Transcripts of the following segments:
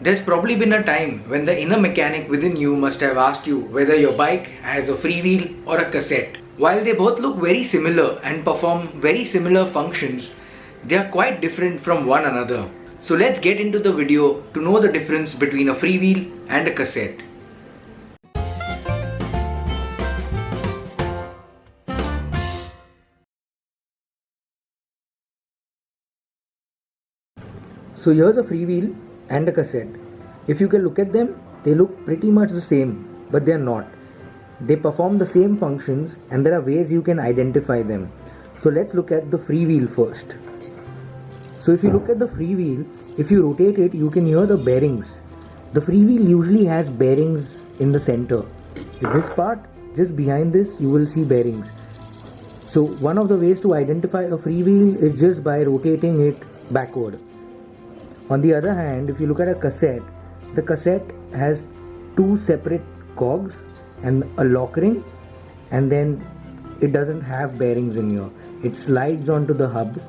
There's probably been a time when the inner mechanic within you must have asked you whether your bike has a freewheel or a cassette. While they both look very similar and perform very similar functions, they are quite different from one another. So let's get into the video to know the difference between a freewheel and a cassette. So here's a freewheel and a cassette. If you can look at them, they look pretty much the same, but they are not. They perform the same functions and there are ways you can identify them. So let's look at the freewheel first. So if you look at the freewheel, if you rotate it, you can hear the bearings. The freewheel usually has bearings in the center. This part, just behind this, you will see bearings. So one of the ways to identify a freewheel is just by rotating it backward. On the other hand, if you look at a cassette, the cassette has two separate cogs and a lock ring, and then it doesn't have bearings in here. It slides onto the hub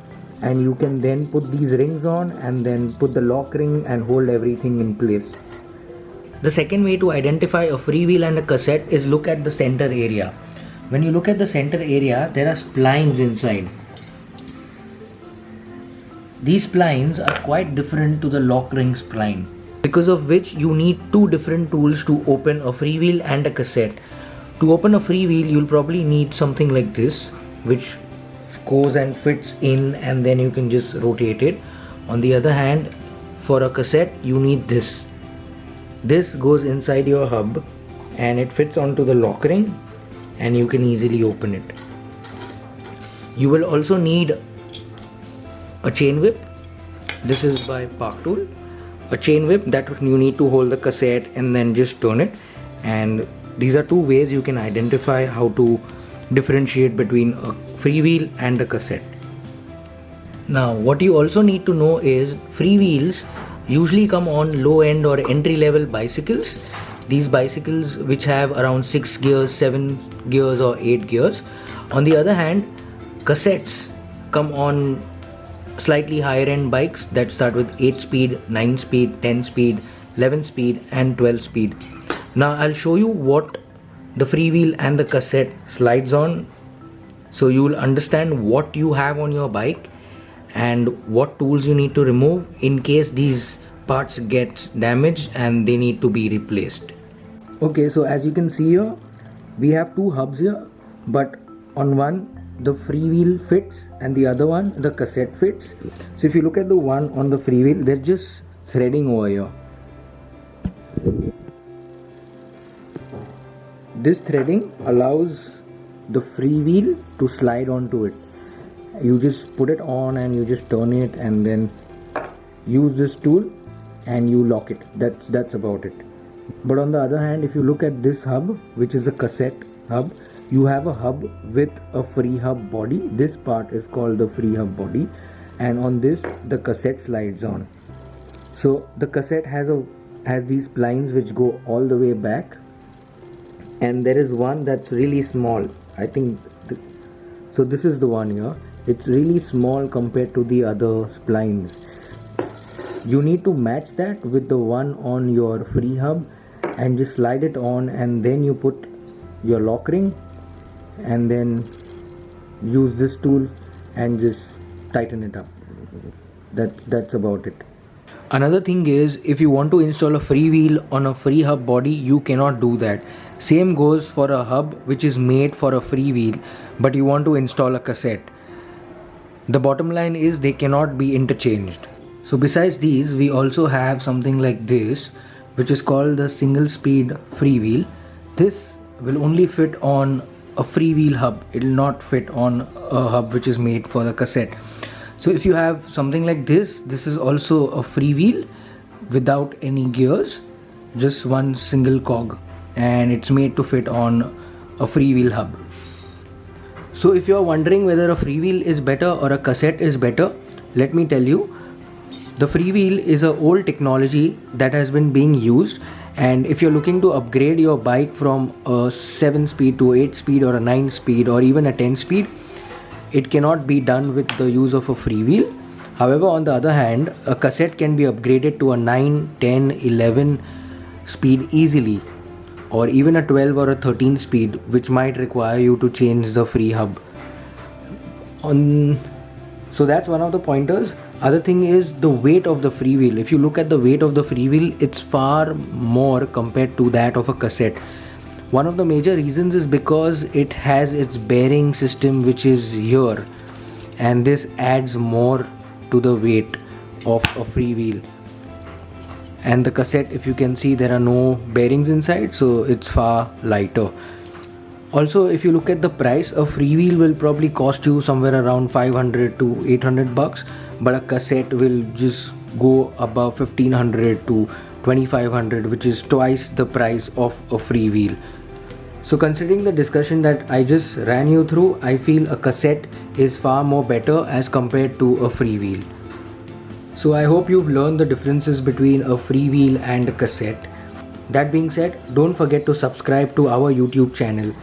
and you can then put these rings on and then put the lock ring and hold everything in place. The second way to identify a freewheel and a cassette is look at the center area. When you look at the center area, there are splines inside. These splines are quite different to the lock ring spline, because of which you need two different tools to open a freewheel and a cassette. To open a freewheel, you'll probably need something like this, which goes and fits in and then you can just rotate it. On the other hand, for a cassette, you need this. This goes inside your hub and it fits onto the lock ring and you can easily open it. You will also need a chain whip. This is by Park Tool. A chain whip that you need to hold the cassette and then just turn it. And these are two ways you can identify how to differentiate between a freewheel and a cassette. Now what you also need to know is freewheels usually come on low end or entry level bicycles. These bicycles which have around 6 gears, 7 gears or 8 gears. On the other hand, cassettes come on slightly higher end bikes that start with 8 speed, 9 speed, 10 speed, 11 speed and 12 speed. Now I'll show you what the freewheel and the cassette slides on, so you will understand what you have on your bike and what tools you need to remove in case these parts get damaged and they need to be replaced. Okay, so as you can see here, we have two hubs here, but on one the freewheel fits and the other one the cassette fits. So if you look at the one on the freewheel, they're just threading over here. This threading allows the freewheel to slide onto it. You just put it on and you just turn it and then use this tool and you lock it. That's about it. But on the other hand, if you look at this hub, which is a cassette hub, you have a hub with a free hub body. This part is called the free hub body, and on this the cassette slides on. So the cassette has these splines which go all the way back, and there is one that's really small. I think so this is the one here. It's really small compared to the other splines. You need to match that with the one on your free hub and just slide it on, and then you put your lock ring and then use this tool and just tighten it up. That's about it. Another thing is, if you want to install a freewheel on a free hub body, you cannot do that. Same goes for a hub which is made for a freewheel, but you want to install a cassette. The bottom line is they cannot be interchanged. So besides these, we also have something like this, which is called the single speed freewheel. This will only fit on a freewheel hub. It will not fit on a hub which is made for the cassette. So if you have something like this is also a freewheel without any gears, just one single cog, and it's made to fit on a freewheel hub. So if you are wondering whether a freewheel is better or a cassette is better, let me tell you, the freewheel is an old technology that has been being used, and if you're looking to upgrade your bike from a 7 speed to 8 speed or a 9 speed or even a 10 speed, it cannot be done with the use of a freewheel. However, on the other hand, a cassette can be upgraded to a 9, 10, 11 speed easily, or even a 12 or a 13 speed, which might require you to change the free hub. So that's one of the pointers. Other thing is the weight of the freewheel. If you look at the weight of the freewheel, it's far more compared to that of a cassette. One of the major reasons is because it has its bearing system which is here, and this adds more to the weight of a freewheel. And the cassette, if you can see, there are no bearings inside, so it's far lighter. Also, if you look at the price, a freewheel will probably cost you somewhere around 500 to 800 bucks, but a cassette will just go above 1500 to 2500, which is twice the price of a freewheel. So considering the discussion that I just ran you through, I feel a cassette is far more better as compared to a freewheel. So I hope you've learned the differences between a freewheel and a cassette. That being said, don't forget to subscribe to our YouTube channel